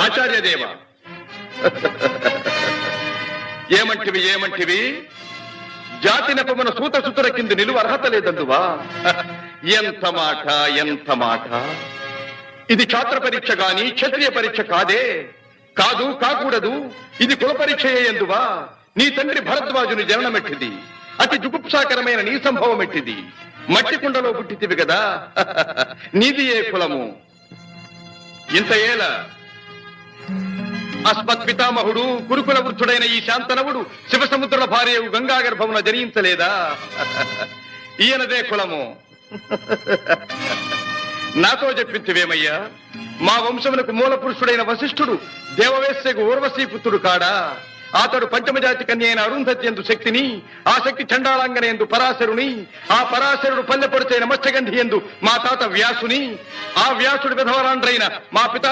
ఆచార్యదేవ ఏమంటివి జాతి నెపమున సూత సుతుల కింది నిలువ అర్హత లేదందువా? ఎంత మాట! ఇది ఛాత్ర పరీక్ష గాని క్షత్రియ పరీక్ష కాదే. కాకూడదు. ఇది కుల పరీక్ష ఎందువా? నీ తండ్రి భరద్వాజుని జననమెట్టిది. అతి జుగుప్సాకరమైన నీ సంభవం ఎట్టిది. మట్టి కుండలో పుట్టితివి కదా. నీది ఏ కులము? ఇంత ఏల అస్మత్ పితామహుడు గురుకుల వృద్ధుడైన ఈ శాంతనవుడు శివసముద్రుల భార్యవు గంగాగర్భమున జనించలేదా? ఈయనదే కులము. నాతో చెప్పించివేమయ్యా? మా వంశమునకు మూల పురుషుడైన వశిష్ఠుడు దేవవేశ్యకు ఊర్వశీపుత్రుడు కాడా? అతడు పంచమజాతి కన్య అయిన అరుంధతి ఎందు శక్తిని, ఆ శక్తి చండాళంగన ఎందు పరాశరుని, ఆ పరాశరుడు పల్లెపొడిచైన మత్స్యగంధి ఎందు మా తాత వ్యాసుని, ఆ వ్యాసుడి విధవరాండ్రైన మా పితా